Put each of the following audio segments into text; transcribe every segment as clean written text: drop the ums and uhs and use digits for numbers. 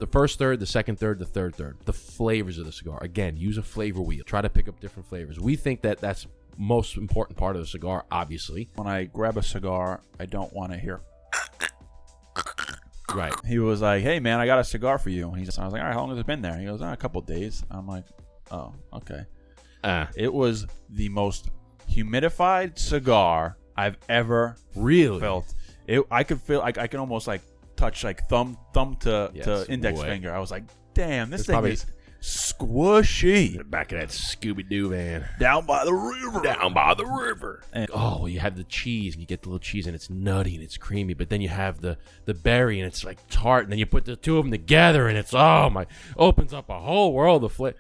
the first third, the second third, the third third. The flavors of the cigar. Again, use a flavor wheel. Try to pick up different flavors. We think that that's most important part of the cigar, obviously. When I grab a cigar, I don't want to hear. Right. He was like, "Hey man, I got a cigar for you." And I was like, "All right, how long has it been there?" He goes, "A couple of days." I'm like, "Oh, okay." It was the most humidified cigar I've ever felt. I could feel like I can almost like touch like thumb to index finger. I was like, "Damn, this thing is squishy." Back of that Scooby-Doo van. Down by the river. And, you have the cheese, and you get the little cheese, and it's nutty, and it's creamy. But then you have the berry, and it's like tart. And then you put the two of them together, and it's, opens up a whole world of flavor.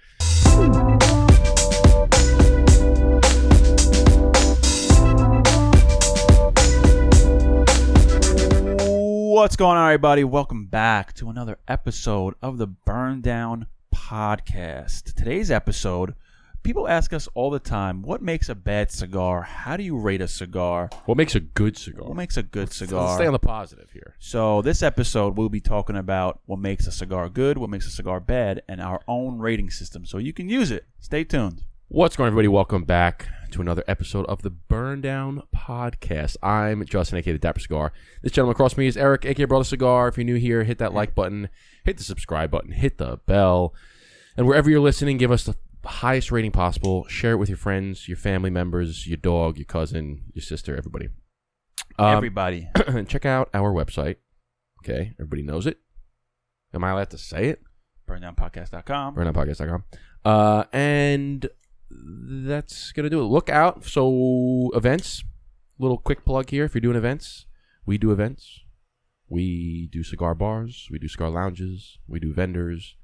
What's going on, everybody? Welcome back to another episode of the Burn Down Podcast. Today's episode, people ask us all the time, what makes a bad cigar? How do you rate a cigar? What makes a good cigar? What makes a good cigar? Let's stay on the positive here. So this episode, we'll be talking about what makes a cigar good, what makes a cigar bad, and our own rating system, so you can use it. Stay tuned. What's going on, everybody? Welcome back to another episode of the Burn Down Podcast. I'm Justin, a.k.a. The Dapper Cigar. This gentleman across from me is Eric, a.k.a. Brother Cigar. If you're new here, hit that like button, hit the subscribe button, hit the bell. And wherever you're listening, give us the highest rating possible. Share it with your friends, your family members, your dog, your cousin, your sister, everybody. Everybody. Check out our website. Okay, everybody knows it. Am I allowed to say it? BurnDownPodcast.com. BurnDownPodcast.com. And that's going to do it. Look out. So, events. Little quick plug here. If you're doing events, we do events. We do cigar bars. We do cigar lounges. We do vendors.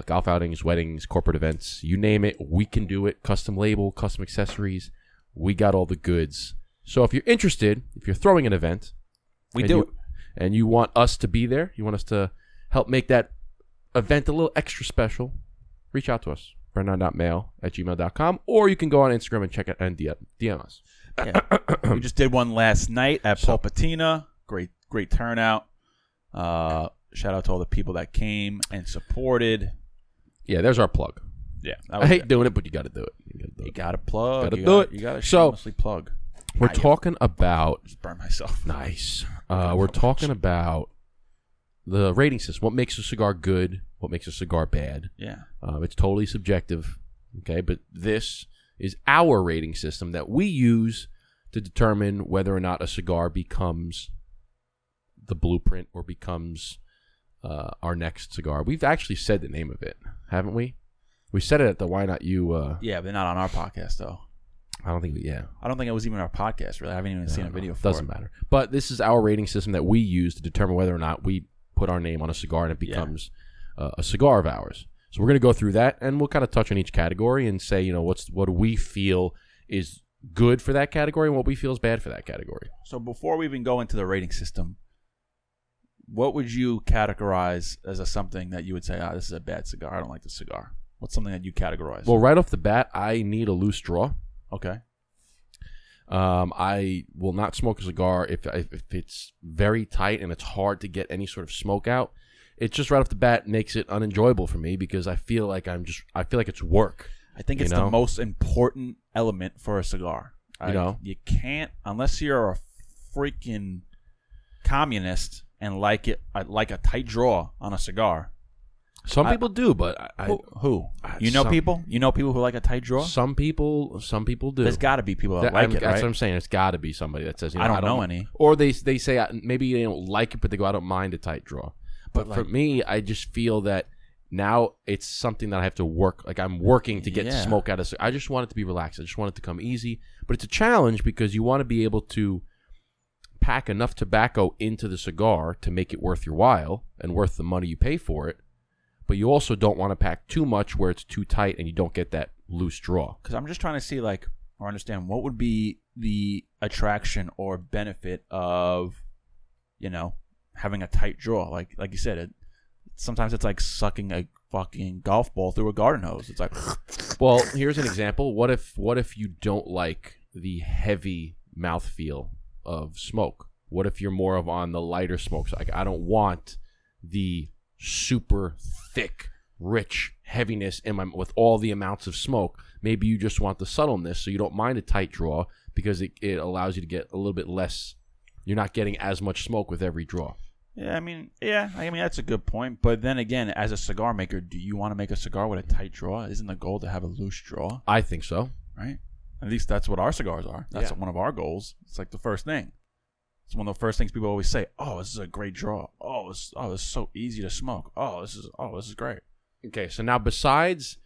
Golf outings, weddings, corporate events. You name it, we can do it. Custom label, custom accessories. We got all the goods. So, if you're interested, if you're throwing an event, we do it. And you want us to be there, you want us to help make that event a little extra special, reach out to us. burndown.mail@gmail.com, or you can go on Instagram and check it and DM us. Yeah. We just did one last night at Paul Patina. Great turnout. Shout out to all the people that came and supported. Yeah, there's our plug. Yeah, I hate doing it, but you got to do it. You got to plug. You got to shamelessly plug. We're talking about. Just burn myself. Nice. We're talking about the rating system. What makes a cigar good? What makes a cigar bad? Yeah. It's totally subjective. Okay, but this is our rating system that we use to determine whether or not a cigar becomes the blueprint or becomes our next cigar. We've actually said the name of it, haven't we? We said it at the Why Not You. Yeah, but not on our podcast, though. I don't think I don't think it was even our podcast, really. I haven't even seen a video for it. Doesn't matter. But this is our rating system that we use to determine whether or not we put our name on a cigar and it becomes a cigar of ours. So we're going to go through that, and we'll kind of touch on each category and say, what do we feel is good for that category and what we feel is bad for that category. So before we even go into the rating system, what would you categorize as something that you would say, this is a bad cigar, I don't like this cigar? What's something that you categorize? Well, right off the bat, I need a loose draw. Okay. I will not smoke a cigar if it's very tight and it's hard to get any sort of smoke out. It just right off the bat makes it unenjoyable for me because I feel like it's work. I think it's the most important element for a cigar. You can't, unless you're a freaking communist and like a tight draw on a cigar. Some people do, but who? You know people who like a tight draw? Some people do. There's got to be people that like it, right? That's what I'm saying. It's got to be somebody that says, I don't know any. Or they say maybe they don't like it, but they go, I don't mind a tight draw. But for me, I just feel that now it's something that I have to work. Like I'm working to get smoke out of it. I just want it to be relaxed. I just want it to come easy. But it's a challenge because you want to be able to pack enough tobacco into the cigar to make it worth your while and worth the money you pay for it. But you also don't want to pack too much where it's too tight and you don't get that loose draw. Because I'm just trying to see, or understand what would be the attraction or benefit of, having a tight draw. Like you said, sometimes it's like sucking a fucking golf ball through a garden hose. It's like, well, here's an example. What if you don't like the heavy mouthfeel of smoke? What if you're more of on the lighter smoke? So I don't want the super thick, rich heaviness with all the amounts of smoke. Maybe you just want the subtleness, so you don't mind a tight draw because it allows you to get a little bit less. You're not getting as much smoke with every draw. Yeah, I mean that's a good point. But then again, as a cigar maker, do you want to make a cigar with a tight draw? Isn't the goal to have a loose draw? I think so. Right? At least that's what our cigars are. That's one of our goals. It's like the first thing. It's one of the first things people always say. Oh, this is a great draw. Oh, this is so easy to smoke. This is great. Okay, so now besides,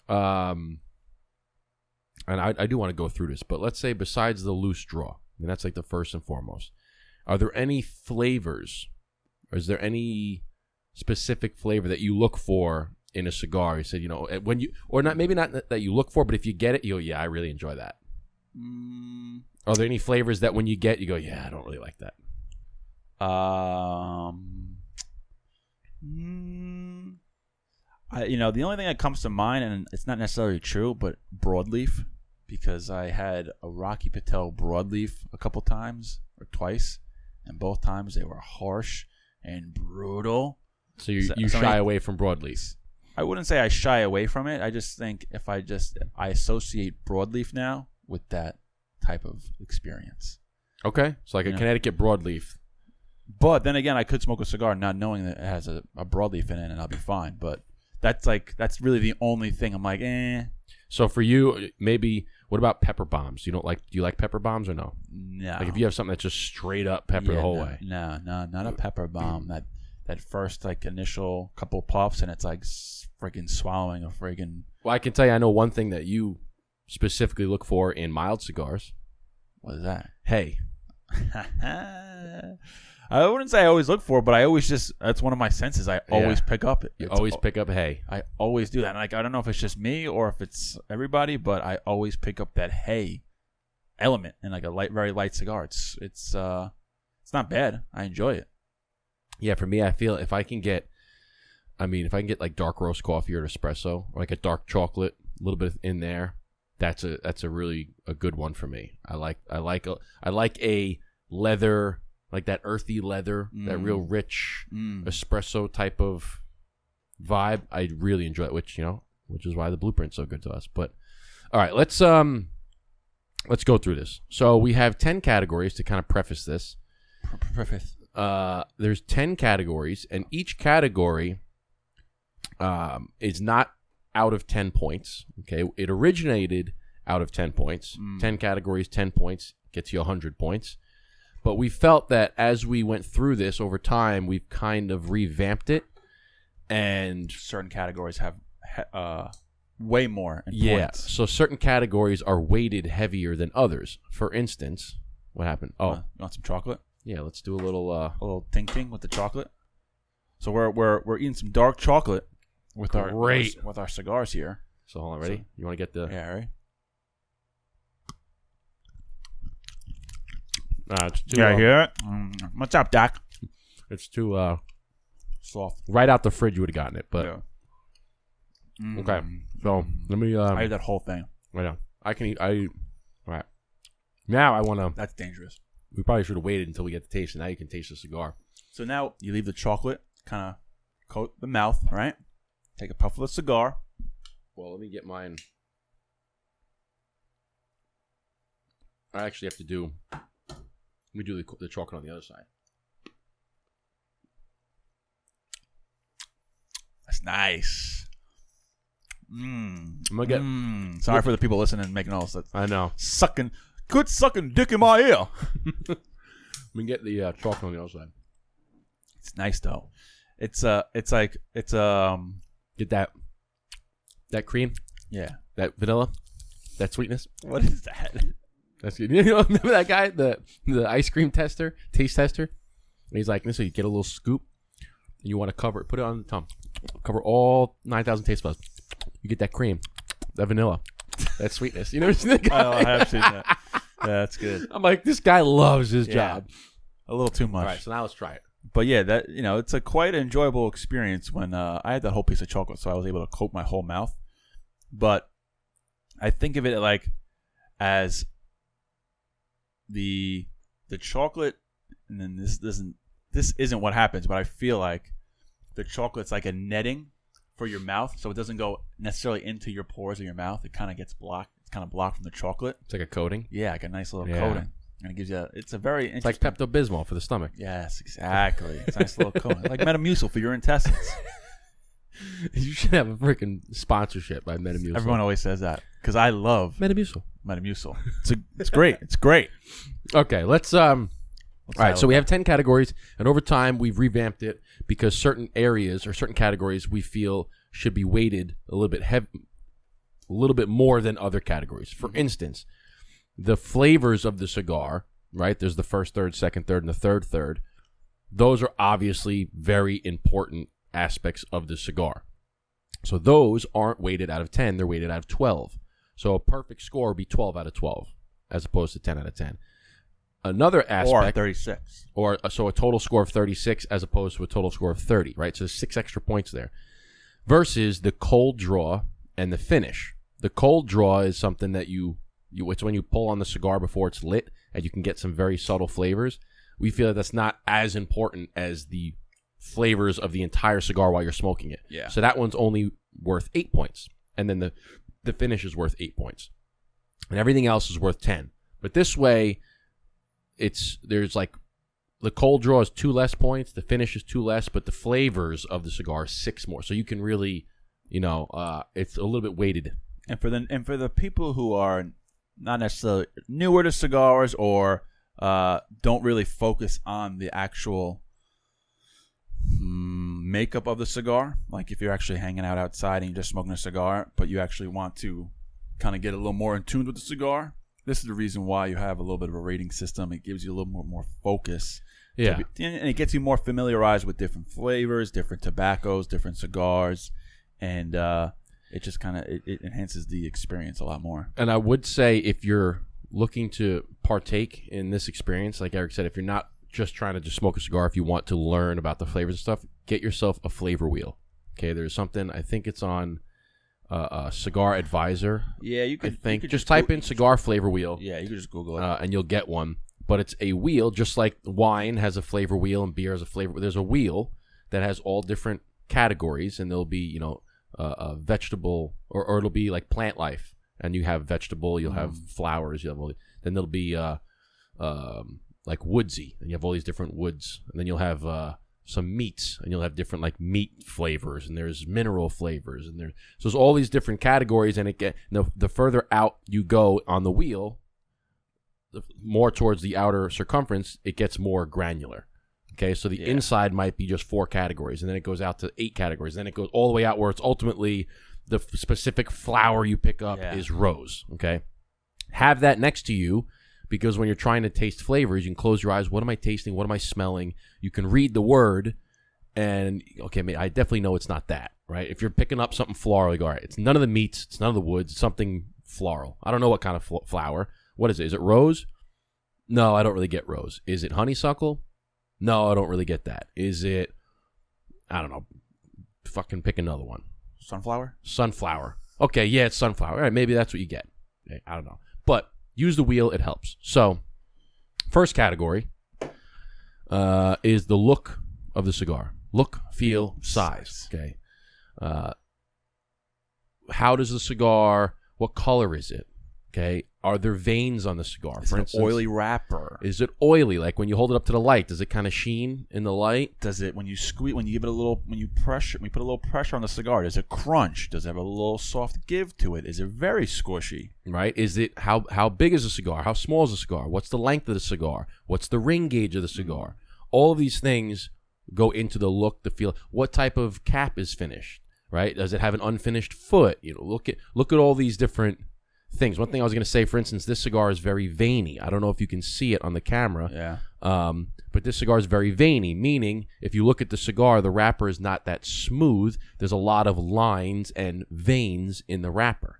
and I do want to go through this, but let's say besides the loose draw, and that's like the first and foremost. Are there any flavors, or is there any specific flavor that you look for in a cigar? You said, when you, or not, maybe not that you look for, but if you get it, you go, yeah, I really enjoy that. Are there any flavors that when you get, you go, yeah, I don't really like that? The only thing that comes to mind, and it's not necessarily true, but broadleaf, because I had a Rocky Patel broadleaf a couple times or twice, and both times they were harsh and brutal. So you shy away from broadleaf? I wouldn't say I shy away from it. I just think I associate broadleaf now with that type of experience. Okay, so like a Connecticut broadleaf. But then again, I could smoke a cigar not knowing that it has a broadleaf in it, and I'll be fine. But that's really the only thing I'm like, eh. So for you, maybe what about pepper bombs? Do you like pepper bombs or no? No. Like if you have something that's just straight up pepper the whole way. No, not a pepper bomb. That first like initial couple puffs, and it's like freaking swallowing a friggin'. Well, I can tell you, I know one thing that you specifically look for in mild cigars. What is that? Hey. I wouldn't say I always look for it, but I always that's one of my senses. I always pick up it. You always pick up hay. I always do that. And like, I don't know if it's just me or if it's everybody, but I always pick up that hay element in like a very light cigar. It's not bad. I enjoy it. Yeah, for me, I feel if I can get like dark roast coffee or espresso, or like a dark chocolate, a little bit in there, that's a really a good one for me. I like a leather. Like that earthy leather, that real rich espresso type of vibe. I really enjoy it, which is why the blueprint's so good to us. But all right, let's go through this. So we have 10 categories to kind of preface this. There's 10 categories, and each category is not out of 10 points. Okay, it originated out of 10 points. 10 categories, 10 points gets you 100 points. But we felt that as we went through this over time, we've kind of revamped it, and certain categories have way more in points. So certain categories are weighted heavier than others. For instance, what happened? Oh, you want some chocolate? Yeah, let's do a little ting with the chocolate. So we're eating some dark chocolate with our cigars here. So hold on, ready? So, you want to get the right? It's too, hear it? What's up, Doc? It's too soft. Right out the fridge, you would have gotten it, but okay. So let me. I ate that whole thing. Right now, I can eat. All right. Now I want to. That's dangerous. We probably should have waited until we get the taste, and now you can taste the cigar. So now you leave the chocolate kind of coat the mouth, right? Take a puff of the cigar. Well, let me get mine. I actually have to do. Let me do the chocolate on the other side. That's nice. I'm gonna get. Sorry for the people listening and making all this. I know. Sucking dick in my ear. Let me get the chocolate on the other side. It's nice though. It's get that cream. Yeah. That vanilla. That sweetness. What is that? That's good. Remember that guy, the ice cream tester, taste tester? And he's like, so you get a little scoop, and you want to put it on the tongue, cover all 9,000 taste buds. You get that cream, that vanilla, that sweetness. You never seen that guy? Oh, I have seen that. Yeah, that's good. I'm like, this guy loves his job. A little too much. All right, so now let's try it. But yeah, that it's a quite enjoyable experience when I had that whole piece of chocolate, so I was able to coat my whole mouth. But I think of it like as the chocolate, and then this isn't what happens, but I feel like the chocolate's like a netting for your mouth, so it doesn't go necessarily into your pores of your mouth. It kind of gets blocked. It's kind of blocked from the chocolate. It's like a coating. Yeah, like a nice little coating. And it gives you it's a very interesting... It's like Pepto-Bismol for the stomach. Yes, exactly. It's a nice little coating. Like Metamucil for your intestines. You should have a freaking sponsorship by Metamucil. Everyone always says that because I love Metamucil. It's great. It's great. Okay, let's all right, so we have 10 categories, and over time we've revamped it because certain areas or certain categories we feel should be weighted a little bit more than other categories. For instance, the flavors of the cigar, right? There's the first third, second third, and the third third. Those are obviously very important aspects of the cigar. So those aren't weighted out of 10, they're weighted out of 12. So a perfect score would be 12 out of 12 as opposed to 10 out of 10. Another aspect... Or 36. So a total score of 36 as opposed to a total score of 30, right? So 6 extra points there. Versus the cold draw and the finish. The cold draw is something that it's when you pull on the cigar before it's lit and you can get some very subtle flavors. We feel that that's not as important as the flavors of the entire cigar while you're smoking it. Yeah. So that one's only worth 8 points. And then the finish is worth 8 points. And everything else is worth 10. But this way, there's like the cold draw is 2 less points, the finish is 2 less, but the flavors of the cigar is 6 more. So you can really, it's a little bit weighted. And for the people who are not necessarily newer to cigars or don't really focus on the actual makeup of the cigar, like if you're actually hanging out outside and you're just smoking a cigar, but you actually want to kind of get a little more in tune with the cigar, this is the reason why you have a little bit of a rating system. It gives you a little more focus. Yeah. And it gets you more familiarized with different flavors, different tobaccos, different cigars, and it just kind of it enhances the experience a lot more. And I would say if you're looking to partake in this experience, like Eric said, if you're not just trying to just smoke a cigar, if you want to learn about the flavors and stuff, get yourself a flavor wheel. Okay, there's something, I think it's on Cigar Advisor. Yeah, you could. I think you could just type in cigar flavor wheel. Yeah, you can just Google it, and you'll get one. But it's a wheel, just like wine has a flavor wheel and beer has a flavor. There's a wheel that has all different categories, and there'll be a vegetable or it'll be like plant life, and you have vegetable, you'll have flowers, then there'll be like woodsy, and you have all these different woods, and then you'll have some meats, and you'll have different like meat flavors, and there's mineral flavors, and there's all these different categories, and the further out you go on the wheel, the more towards the outer circumference, it gets more granular. Okay, so the inside might be just 4 categories, and then it goes out to 8 categories, then it goes all the way out where it's ultimately the specific flower you pick up is rose. Okay, have that next to you. Because when you're trying to taste flavors, you can close your eyes. What am I tasting? What am I smelling? You can read the word, and okay, I definitely know it's not that, right? If you're picking up something floral, you go, all right, it's none of the meats, it's none of the woods, it's something floral. I don't know what kind of flower. What is it? Is it rose? No, I don't really get rose. Is it honeysuckle? No, I don't really get that. Is it, I don't know, fucking pick another one. Sunflower. Okay, yeah, it's sunflower. All right, maybe that's what you get. Okay, I don't know. But use the wheel, it helps. So, first category is the look of the cigar. Look, feel, size. Okay. How does the cigar, what color is it? Okay. Are there veins on the cigar? For instance, oily wrapper. Is it oily? Like when you hold it up to the light, does it kind of sheen in the light? Does it, when you squeeze, when you give it a little, when you put a little pressure on the cigar, does it crunch? Does it have a little soft give to it? Is it very squishy? Right. Is it, how big is the cigar? How small is the cigar? What's the length of the cigar? What's the ring gauge of the cigar? All of these things go into the look, the feel. What type of cap is finished? Right. Does it have an unfinished foot? Look at all these different things. One thing I was going to say, for instance, this cigar is very veiny. I don't know if you can see it on the camera. Yeah. But this cigar is very veiny, meaning if you look at the cigar, the wrapper is not that smooth. There's a lot of lines and veins in the wrapper.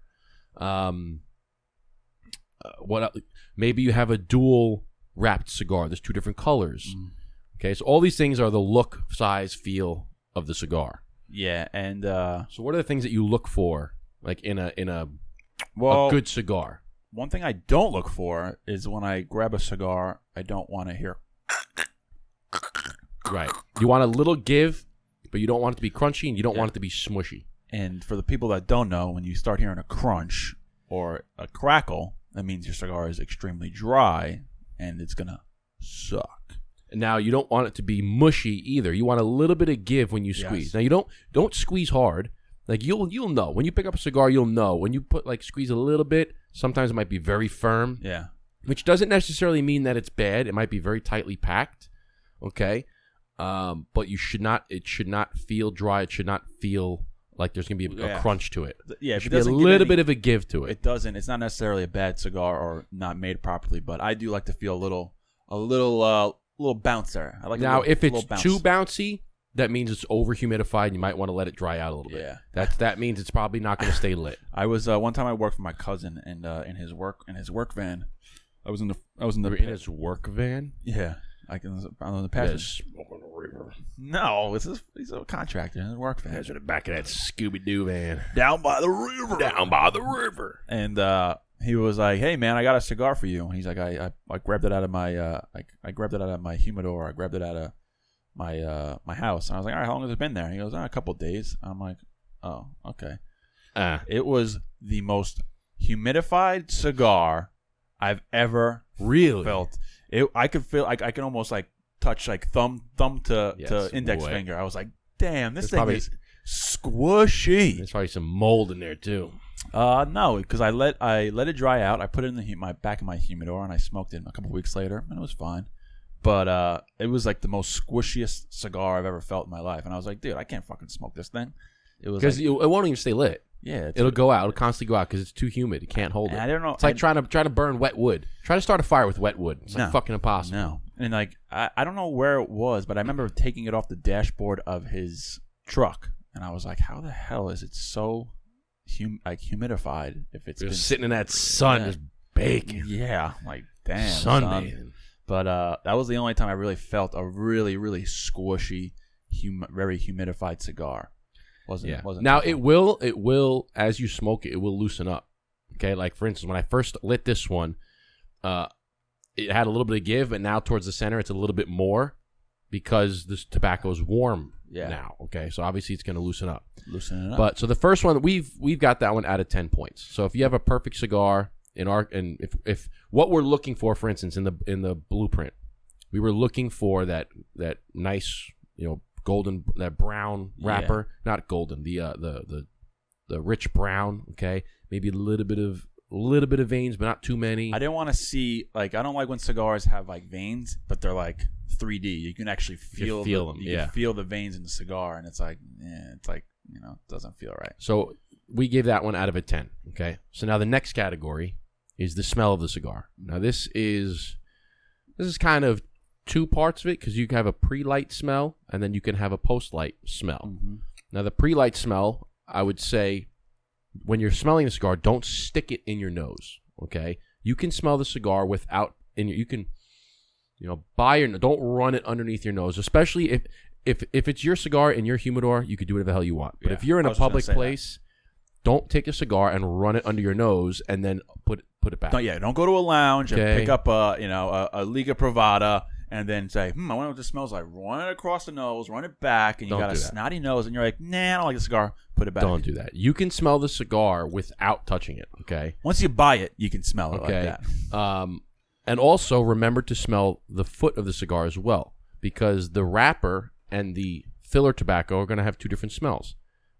Maybe you have a dual wrapped cigar. There's 2 different colors. Okay, so all these things are the look, size, feel of the cigar. Yeah, and so what are the things that you look for, like in a good cigar? One thing I don't look for is when I grab a cigar, I don't want to hear. Right. You want a little give, but you don't want it to be crunchy and you don't want it to be smushy. And for the people that don't know, when you start hearing a crunch or a crackle, that means your cigar is extremely dry and it's going to suck. And now you don't want it to be mushy either. You want a little bit of give when you squeeze. Yes. Now you don't squeeze hard. Like you'll know. When you pick up a cigar, you'll know. When you squeeze a little bit, sometimes it might be very firm. Yeah. Which doesn't necessarily mean that it's bad. It might be very tightly packed. Okay? But it should not feel dry. It should not feel like there's going to be a crunch to it. Yeah, it should be a little bit of a give to it. It doesn't. It's not necessarily a bad cigar or not made properly, but I do like to feel a little bounce there. I like now, if it's too bouncy, that means it's over humidified and you might want to let it dry out a little bit. Yeah. That means it's probably not going to stay lit. I was one time I worked for my cousin and in his work van. I was in his work van? Yeah. On the passenger. Smoking a river. No, he's a contractor in his work van. Guys in the back of that Scooby-Doo van. Down by the river. And he was like, "Hey man, I got a cigar for you." And he's like, "I grabbed it out of my I grabbed it out of my humidor. I grabbed it out of my house." And I was like, "All right, how long has it been there?" And he goes, "A couple of days." I'm like, "Oh, okay." It was the most humidified cigar I've ever felt. I could feel I can almost like touch like thumb to index finger. I was like, "Damn, this thing is squishy." There's probably some mold in there too. No, because I let it dry out. I put it in the back of my humidor and I smoked it a couple weeks later and it was fine. But it was like the most squishiest cigar I've ever felt in my life. And I was like, dude, I can't fucking smoke this thing. It was because it won't even stay lit. Yeah, it'll go out. It'll constantly go out because it's too humid. It can't hold it. I don't know. It's like trying to burn wet wood. Try to start a fire with wet wood. It's like fucking impossible. No, and like I don't know where it was, but I remember taking it off the dashboard of his truck, and I was like, how the hell is it so humidified? If it's just sitting in that sun, just baking. Yeah, like damn sunbathing. But that was the only time I really felt a really really squishy, very humidified cigar. Wasn't now it will as you smoke it will loosen up. Okay, like for instance, when I first lit this one, it had a little bit of give, but now towards the center it's a little bit more because this tobacco is warm now. Okay, so obviously it's going to loosen up. But so the first one we've got that one out of 10 points. So if you have a perfect cigar if what we're looking for instance in the blueprint, we were looking for that nice golden, that brown wrapper, not golden, the rich brown. Okay, maybe a little bit of veins, but not too many. I didn't want to see I don't like when cigars have like veins, but they're like 3D. You can actually feel them. You can feel the veins in the cigar, and it's like it doesn't feel right. So we gave that one out of a 10. Okay, so now the next category is the smell of the cigar. Now this is kind of two parts of it because you can have a pre-light smell and then you can have a post-light smell. Mm-hmm. Now the pre-light smell, I would say, when you're smelling the cigar, don't stick it in your nose. Okay, you can smell the cigar without you can don't run it underneath your nose, especially if it's your cigar in your humidor. You could do whatever the hell you want, but if you're in a public place, don't take a cigar and run it under your nose and then put it back. Don't go to a lounge and pick up a Liga Privada and then say, I wonder what this smells like. Run it across the nose, run it back, and you got a snotty nose, and you're like, nah, I don't like the cigar. Put it back. Don't do that. You can smell the cigar without touching it, okay? Once you buy it, you can smell it like that. And also, remember to smell the foot of the cigar as well, because the wrapper and the filler tobacco are going to have two different smells.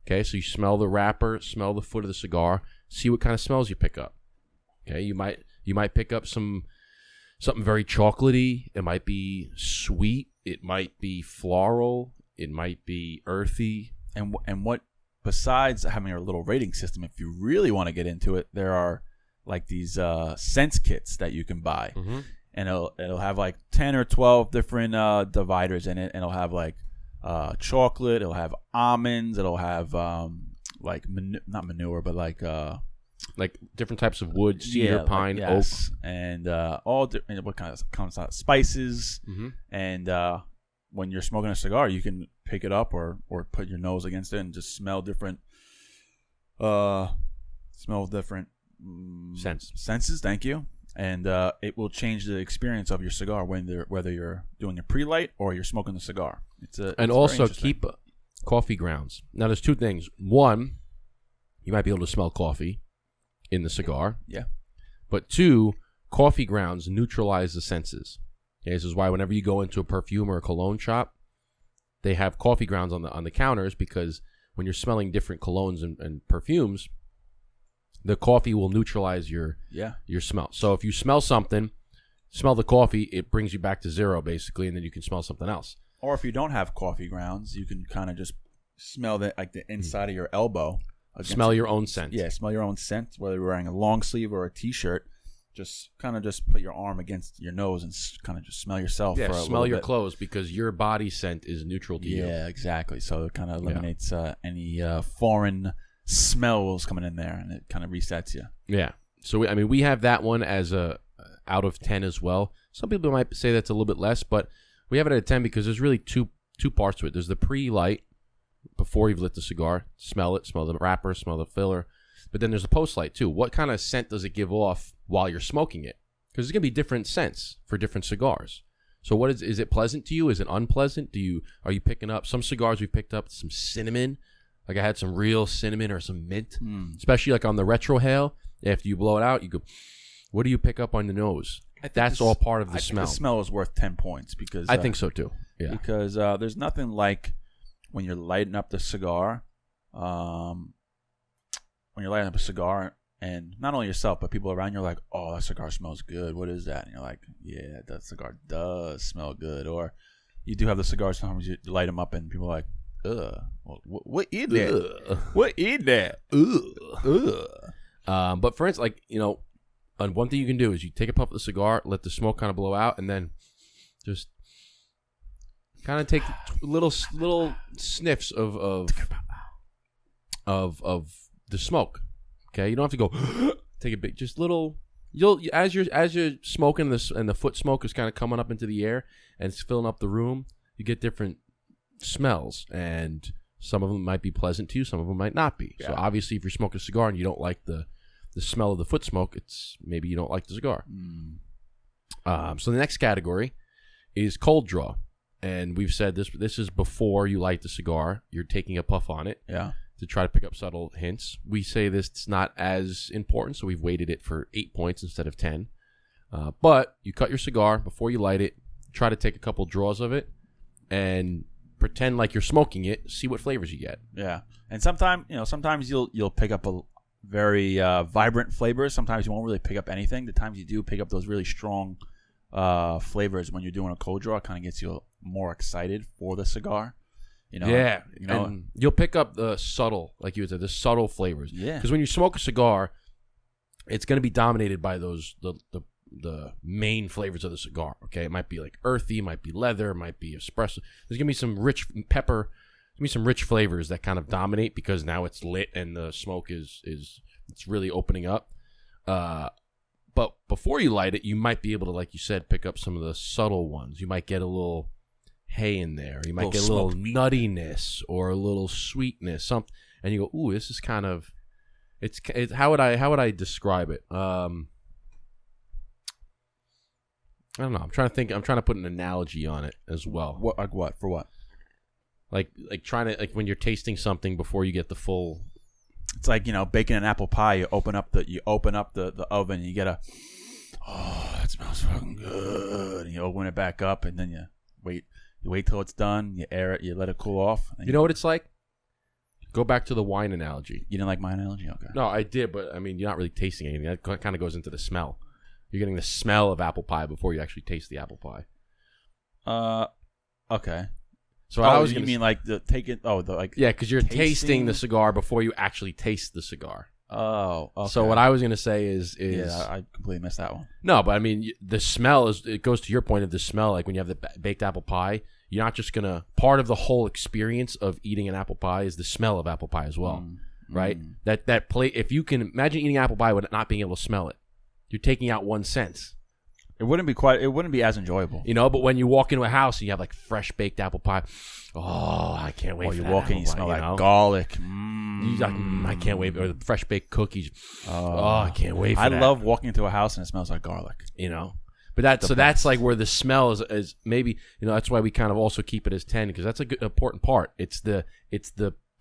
Okay, so you smell the wrapper, smell the foot of the cigar, see what kind of smells you pick up. Okay, you might pick up something very chocolatey. It might be sweet. It might be floral. It might be earthy. And what, besides having a little rating system, if you really want to get into it, there are like these sense kits that you can buy, and it'll have like 10 or 12 different dividers in it, and it'll have like chocolate, it'll have almonds, it'll have like not manure, but like different types of wood, cedar, pine, oak, and all what kind of spices. And when you're smoking a cigar, you can pick it up or put your nose against it and just smell different senses. Thank you. And it will change the experience of your cigar whether you're doing a pre-light or you're smoking the cigar. And also coffee grounds. Now, there's two things. One, you might be able to smell coffee in the cigar. Yeah. But two, coffee grounds neutralize the senses. Okay, this is why whenever you go into a perfume or a cologne shop, they have coffee grounds on the counters, because when you're smelling different colognes and perfumes, the coffee will neutralize your smell. So if you smell something, smell the coffee, it brings you back to zero basically, and then you can smell something else. Or if you don't have coffee grounds, you can kind of just smell the inside of your elbow. Smell your own scent. Yeah, smell your own scent, whether you're wearing a long sleeve or a t-shirt. Just put your arm against your nose and kind of just smell yourself. Yeah, for a smell your bit. Clothes, because your body scent is neutral to you. Yeah, exactly. So it kind of eliminates any foreign smells coming in there, and it kind of resets you. Yeah. So we have that one as a out of 10 as well. Some people might say that's a little bit less, but we have it at a 10 because there's really two parts to it. There's the pre-light, before you've lit the cigar. Smell it, smell the wrapper, smell the filler. But then there's the post-light too. What kind of scent does it give off while you're smoking it? Because there's going to be different scents for different cigars. So what is it pleasant to you? Is it unpleasant? Are you picking up some cigars? We've picked up some cinnamon. Like I had some real cinnamon or some mint, especially like on the retrohale. After you blow it out, you go, what do you pick up on the nose? That's all part of the smell. The smell is worth 10 points because I think so too. Yeah. Because there's nothing like when you're lighting up the cigar. When you're lighting up a cigar, and not only yourself, but people around you are like, oh, that cigar smells good. What is that? And you're like, yeah, that cigar does smell good. Or you do have the cigars, sometimes you light them up and people are like, ugh, what is that? Ugh. What is that? Ugh. But for instance, and one thing you can do is you take a puff of the cigar, let the smoke kind of blow out, and then just kind of take little sniffs of the smoke. Okay, you don't have to go take a big, just little. As you're smoking this, and the foot smoke is kind of coming up into the air and it's filling up the room, you get different smells, and some of them might be pleasant to you, some of them might not be. Yeah. So obviously, if you're smoking a cigar and you don't like the smell of the foot smoke, it's maybe you don't like the cigar. So the next category is cold draw, and we've said this is before you light the cigar. You're taking a puff on it. Yeah. To try to pick up subtle hints. We say this is not as important, so we've weighted it for 8 points instead of 10. But you cut your cigar before you light it, try to take a couple draws of it, and pretend like you're smoking it, see what flavors you get. Yeah. And sometimes you'll pick up a very vibrant flavors. Sometimes you won't really pick up anything. The times you do pick up those really strong flavors when you're doing a cold draw, it kind of gets you more excited for the cigar. Yeah, and you'll pick up the subtle, like you said, the subtle flavors. Yeah, because when you smoke a cigar, it's going to be dominated by those the main flavors of the cigar. Okay, it might be like earthy, it might be leather, it might be espresso. There's going to be some rich pepper, there's going to be some rich flavors that kind of dominate because now it's lit and the smoke is it's really opening up. But before you light it, you might be able to, like you said, pick up some of the subtle ones. You might get a little hay in there. You might get a little nuttiness or a little sweetness, something, and you go, "Ooh, this is kind of." It's how would I describe it? I don't know. I'm trying to think. I'm trying to put an analogy on it as well. What? Like what? For what? Like trying to when you're tasting something before you get the full. It's like baking an apple pie. You open up the oven. And you get that smells fucking good. And you open it back up, and then you wait. You wait till it's done. You air it. You let it cool off. You know what it's like? Go back to the wine analogy. You didn't like my analogy? Okay. No, I did, but I mean, you're not really tasting anything. That kind of goes into the smell. You're getting the smell of apple pie before you actually taste the apple pie. Okay. So I was you mean like the take it? Oh, the like. Yeah, because you're tasting the cigar before you actually taste the cigar. Oh, okay. So what I was gonna say is yeah, I completely missed that one. No, but I mean the smell it goes to your point of the smell. Like when you have the baked apple pie, you're not just gonna part of the whole experience of eating an apple pie is the smell of apple pie as well, right? That plate. If you can imagine eating apple pie with not being able to smell it, you're taking out one sense. It wouldn't be as enjoyable, But when you walk into a house and you have like fresh baked apple pie, oh, I can't wait. Or you walk in, you smell like garlic. I can't wait. Or the fresh baked cookies. I can't wait for that. I love walking into a house and it smells like garlic. But that's like where the smell is maybe, that's why we kind of also keep it as 10, because that's a good important part. It's the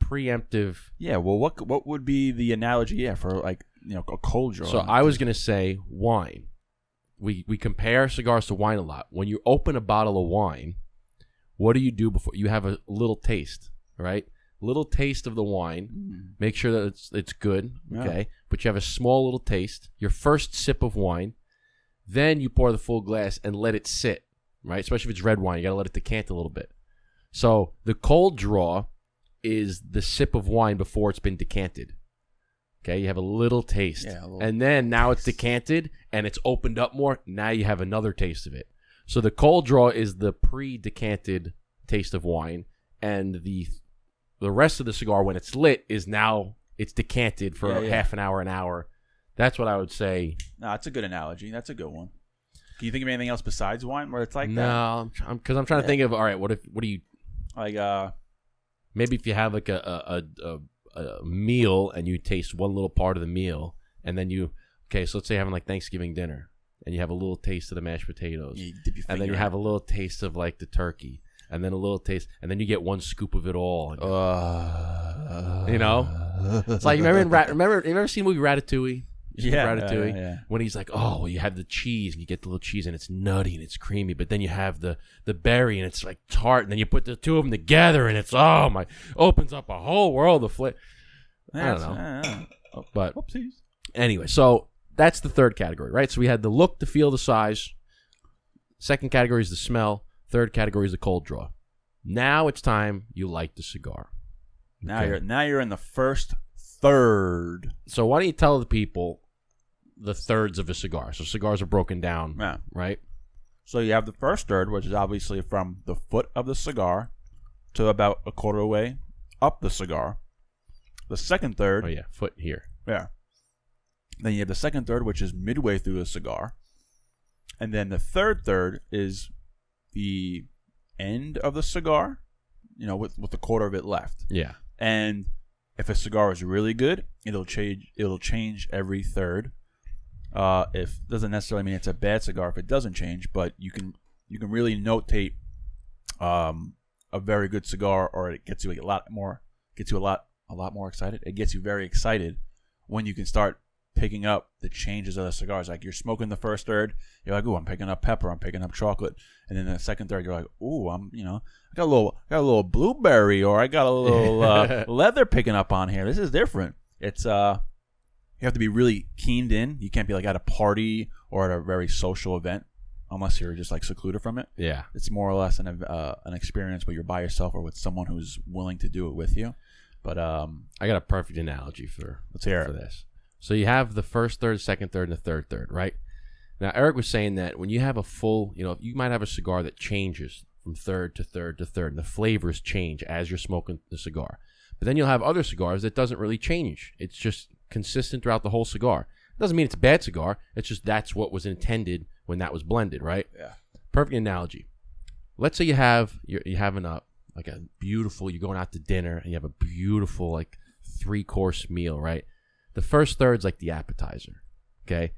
preemptive. Yeah. Well, what would be the analogy? Yeah, for like a cold draw. So I was gonna say wine. We compare cigars to wine a lot. When you open a bottle of wine, what do you do before you have a little taste, right? Little taste of the wine. Make sure that it's good, okay? Yeah. But you have a small little taste. Your first sip of wine. Then you pour the full glass and let it sit, right? Especially if it's red wine, you got to let it decant a little bit. So the cold draw is the sip of wine before it's been decanted. Okay, you have a little taste. Yeah, and then now it's decanted and it's opened up more. Now you have another taste of it. So the cold draw is the pre-decanted taste of wine, and the rest of the cigar, when it's lit, is now it's decanted for half an hour. That's what I would say. No, that's a good analogy. That's a good one. Can you think of anything else besides wine where it's like that? No, because I'm trying to think of, all right, what do you like? Maybe if you have like a meal and you taste one little part of the meal, and then so let's say you're having like Thanksgiving dinner, and you have a little taste of the mashed potatoes, and then you have a little taste of like the turkey, and then a little taste, and then you get one scoop of it all. It's like you ever seen the movie Ratatouille? Ratatouille. Yeah. When he's like, oh, you have the cheese, and you get the little cheese, and it's nutty and it's creamy, but then you have the berry, and it's like tart, and then you put the two of them together, and it's opens up a whole world of flavor. I don't know, but whoopsies. Anyway, so that's the third category, right? So we had the look, the feel, the size. Second category is the smell. Third category is the cold draw. Now it's time you light the cigar. Now you're in the first third. So why don't you tell the people the thirds of a cigar? So cigars are broken down, right? So you have the first third, which is obviously from the foot of the cigar to about a quarter way up the cigar. The second third. Oh, yeah, foot here. Yeah. Then you have the second third, which is midway through the cigar. And then the third third is the end of the cigar, with a quarter of it left. Yeah. And if a cigar is really good, it'll change every third. If doesn't necessarily mean it's a bad cigar if it doesn't change, but you can really notate a very good cigar, or it gets you a lot more excited. It gets you very excited when you can start picking up the changes of the cigars. Like you're smoking the first third, you're like, ooh, I'm picking up pepper, I'm picking up chocolate, and then the second third, you're like, ooh, I got a little blueberry, or I got a little leather picking up on here. This is different. It's you have to be really keened in. You can't be like at a party or at a very social event unless you're just like secluded from it. Yeah, it's more or less an experience where you're by yourself or with someone who's willing to do it with you. But I got a perfect analogy for this. So you have the first third, second third, and the third third, right? Now, Eric was saying that when you have a full, you might have a cigar that changes from third to third to third, and the flavors change as you're smoking the cigar. But then you'll have other cigars that doesn't really change. It's just consistent throughout the whole cigar. It doesn't mean it's a bad cigar. It's just that's what was intended when that was blended, right? Yeah. Perfect analogy. Let's say you're having you're going out to dinner, and you have a beautiful 3-course meal, right? The first third's like the appetizer, okay?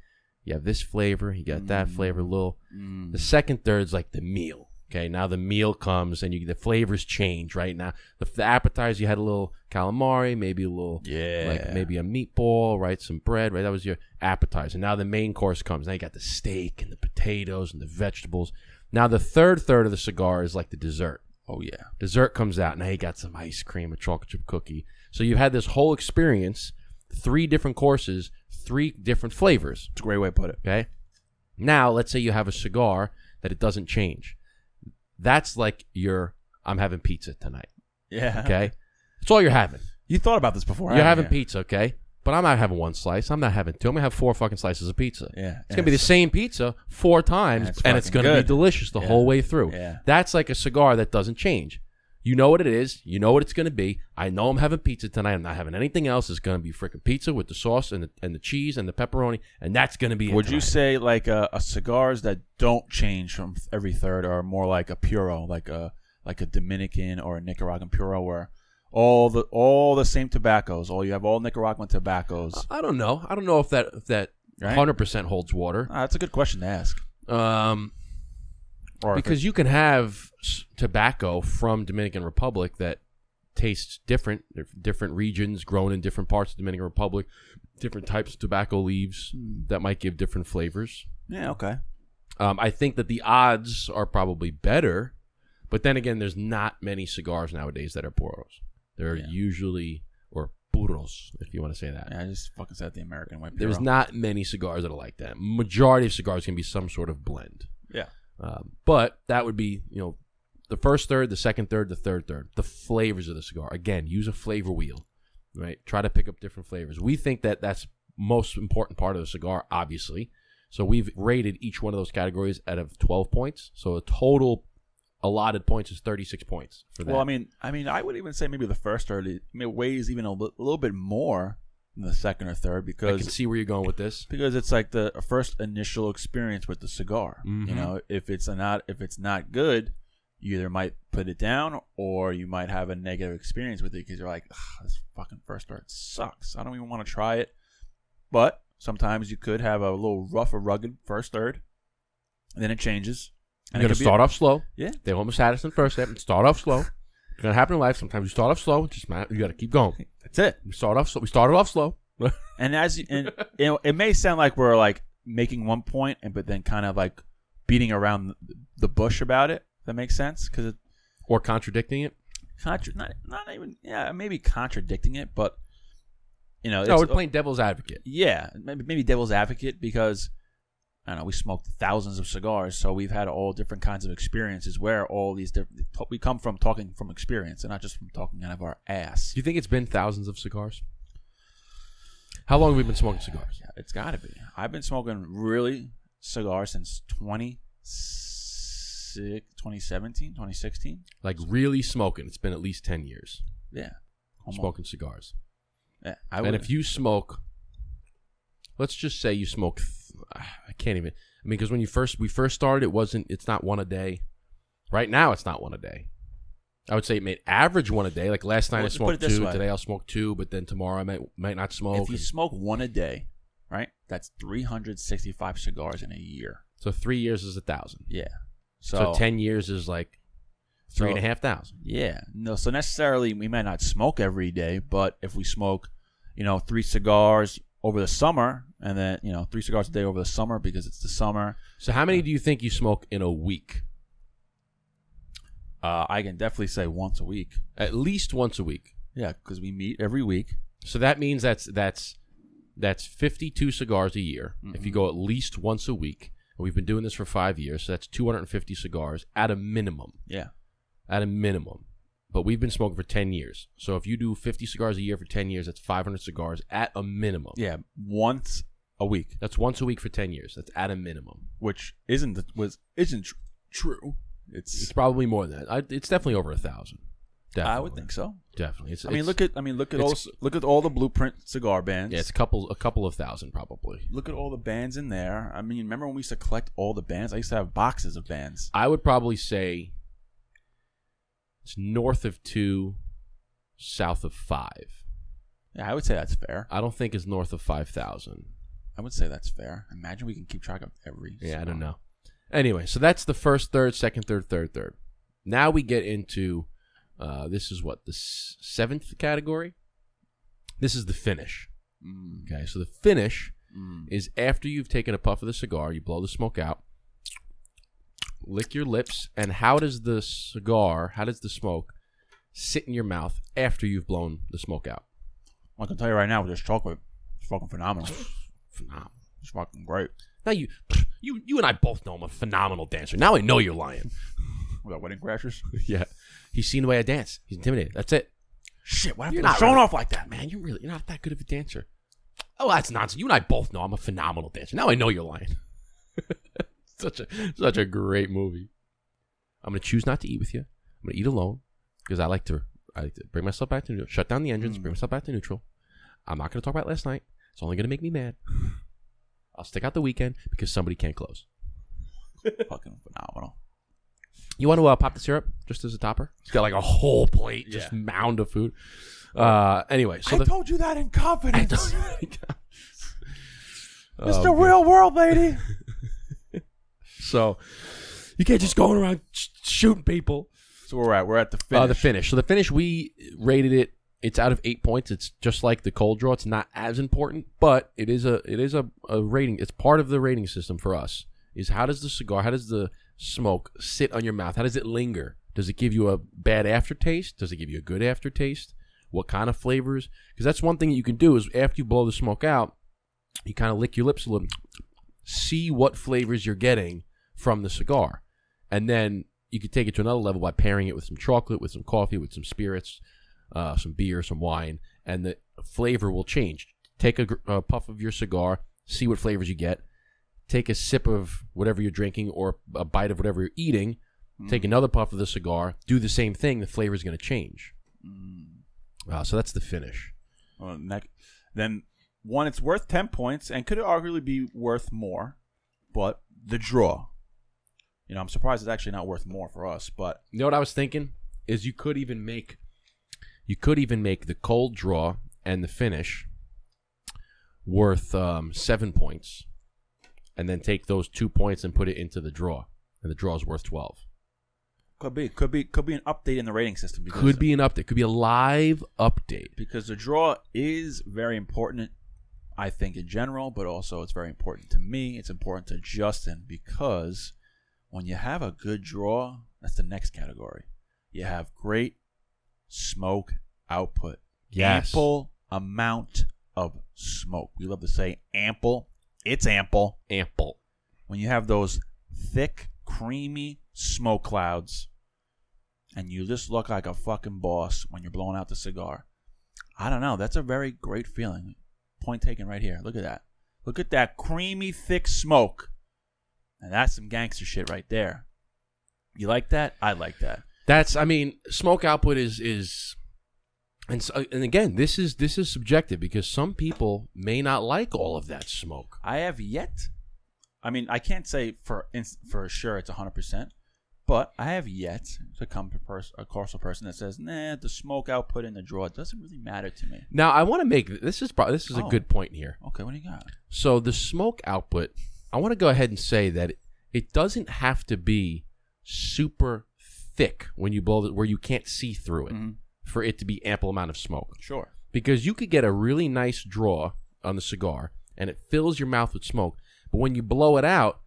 You have this flavor, you got that flavor, The second third's like the meal, okay? Now the meal comes, and the flavors change, right? Now the appetizer, you had a little calamari, maybe a little, maybe a meatball, right? Some bread, right? That was your appetizer. Now the main course comes. Now you got the steak and the potatoes and the vegetables. Now the third third of the cigar is like the dessert. Oh, yeah. Dessert comes out. Now you got some ice cream, a chocolate chip cookie. So you've had this whole experience, 3 different courses, 3 different flavors. It's a great way to put it. Okay? Now, let's say you have a cigar that it doesn't change. That's like I'm having pizza tonight. Yeah. Okay? That's all you're having. You thought about this before. You're having pizza, okay? But I'm not having 1 slice. I'm not having 2. I'm going to have 4 fucking slices of pizza. Yeah. It's going to be the same pizza 4 times, and it's going to be delicious the whole way through. Yeah. That's like a cigar that doesn't change. You know what it is. You know what it's going to be. I know I'm having pizza tonight. I'm not having anything else. It's going to be freaking pizza with the sauce and the cheese and the pepperoni, and that's going to be it. Would you say like a cigars that don't change from every third are more like a puro, like a Dominican or a Nicaraguan puro, where all the same tobaccos, you have all Nicaraguan tobaccos? I don't know. I don't know if that 100% holds water. That's a good question to ask. Because you can have tobacco from Dominican Republic that tastes different. Different regions grown in different parts of Dominican Republic, different types of tobacco leaves that might give different flavors. Yeah, okay. I think that the odds are probably better, but then again, there's not many cigars nowadays that are puros. They're usually, or puros, if you want to say that. Yeah, I just fucking said the American way. There's not many cigars that are like that. Majority of cigars can be some sort of blend. Yeah. But that would be, the first third, the second third, the third third. The flavors of the cigar. Again, use a flavor wheel, right? Try to pick up different flavors. We think that that's most important part of the cigar, obviously. So we've rated each one of those categories out of 12 points. So a total allotted points is 36 points for that. Well, I mean, I would even say maybe the first third it weighs even a little bit more than the second or third because I can see where you're going with this. Because it's like the first initial experience with the cigar. Mm-hmm. If it's not good, you either might put it down or you might have a negative experience with it because you're like, this fucking first third sucks. I don't even want to try it. But sometimes you could have a little rough or rugged first third, and then it changes. You're going to start off slow. Yeah. They almost had us in the first step and start off slow. It's going to happen in life. Sometimes you start off slow. You got to keep going. That's it. We started off slow. And it may sound like we're like making one point, but then kind of like beating around the bush about it. If that makes sense, or contradicting it. Not even. Yeah, maybe contradicting it, but no, we're playing devil's advocate. Yeah, maybe devil's advocate because I don't know. We smoked thousands of cigars, so we've had all different kinds of experiences. Where all these different, we come from talking from experience, and not just from talking out of our ass. Do you think it's been thousands of cigars? How long have we been smoking cigars? Yeah, it's got to be. I've been smoking really cigars since 2017, 2016. Like really smoking. It's been at least 10 years. Yeah. Almost. Smoking cigars. Yeah. And if you smoke, let's just say you smoke, I can't even, because when we first started, it's not one a day. Right now, it's not one a day. I would say it may average one a day. Like last night I smoked 2. Today I'll smoke 2, but then tomorrow I might not smoke. If you smoke one a day, right? That's 365 cigars in a year. So 3 years is 1,000. Yeah. So 10 years is like 3,500. Yeah. No. So necessarily we might not smoke every day, but if we smoke, 3 cigars over the summer, and then 3 cigars a day over the summer because it's the summer. So how many do you think you smoke in a week? I can definitely say once a week. At least once a week. Yeah, because we meet every week. So that means that's 52 cigars a year. Mm-hmm. If you go at least once a week, and we've been doing this for 5 years, so that's 250 cigars at a minimum. Yeah. At a minimum. But we've been smoking for 10 years. So if you do 50 cigars a year for 10 years, that's 500 cigars at a minimum. Yeah, once a week. That's once a week for 10 years. That's at a minimum. Which isn't true. It's probably more than that. It's definitely over 1,000. Definitely. I would think so. Definitely. Look at all the Blueprint cigar bands. Yeah, it's a couple of thousand probably. Look at all the bands in there. I mean, remember when we used to collect all the bands? I used to have boxes of bands. I would probably say it's north of 2, south of 5. Yeah, I would say that's fair. I don't think it's north of 5,000. I would say that's fair. Imagine we can keep track of every cigar. I don't know. Anyway, so that's the first third, second third, third third. Now we get into, this is what, the 7th category? This is the finish. Okay, so the finish is after you've taken a puff of the cigar, you blow the smoke out, lick your lips, and how does the smoke sit in your mouth after you've blown the smoke out? I can tell you right now with this chocolate, it's fucking phenomenal. Phenomenal. It's fucking great. Now you and I both know I'm a phenomenal dancer. Now I know you're lying. What, Wedding Crashers? Yeah. He's seen the way I dance. He's intimidated. That's it. Shit, why you're not showing off like that, man? You're not that good of a dancer. Oh, that's nonsense. You and I both know I'm a phenomenal dancer. Now I know you're lying. Such a great movie. I'm gonna choose not to eat with you. I'm gonna eat alone because I like to bring myself back to neutral. Shut down the engines. Bring myself back to neutral. I'm not gonna talk about last night. It's only gonna make me mad. I'll stick out the weekend because somebody can't close. Fucking phenomenal. You want to pop the syrup just as a topper? It's got like a whole plate, just mound of food. Anyway, so I told you that in confidence. Mr. Real World Lady. So you can't just go around shooting people. So where we're at? We're at the finish. The finish. So the finish, we rated it. It's out of 8 points. It's just like the cold draw. It's not as important, but it is a rating. It's part of the rating system for us. Is how does the smoke sit on your mouth? How does it linger? Does it give you a bad aftertaste? Does it give you a good aftertaste? What kind of flavors? Because that's one thing that you can do is after you blow the smoke out, you kind of lick your lips a little, see what flavors you're getting from the cigar, and then you could take it to another level by pairing it with some chocolate, with some coffee, with some spirits. Some beer, some wine, and the flavor will change. Take a puff of your cigar, see what flavors you get. Take a sip of whatever you're drinking or a bite of whatever you're eating. Take another puff of the cigar. Do the same thing. The flavor is going to change. So that's the finish. Well, then, one, it's worth 10 points and could arguably be worth more, but the draw. I'm surprised it's actually not worth more for us. But you know what I was thinking is you could even make the cold draw and the finish worth 7 points, and then take those 2 points and put it into the draw, and the draw is worth 12. Could be an update in the rating system. Could be an update. Could be a live update. Because the draw is very important, I think, in general, but also it's very important to me. It's important to Justin because when you have a good draw, that's the next category. You have great smoke output. Yes. Ample amount of smoke. We love to say ample. It's ample. Ample. When you have those thick, creamy smoke clouds and you just look like a fucking boss when you're blowing out the cigar. I don't know. That's a very great feeling. Point taken right here. Look at that. Look at that creamy, thick smoke. And that's some gangster shit right there. You like that? I like that. Smoke output is and again, this is subjective because some people may not like all of that smoke. I have yet. I can't say for sure it's 100%, but I have yet to come across a person that says, "Nah, the smoke output in the draw doesn't really matter to me." Now, I want to make this is a good point here. Okay, what do you got? So the smoke output, I want to go ahead and say that it doesn't have to be super thick when you blow it, where you can't see through it, for it to be ample amount of smoke. Sure. Because you could get a really nice draw on the cigar, and it fills your mouth with smoke. But when you blow it out,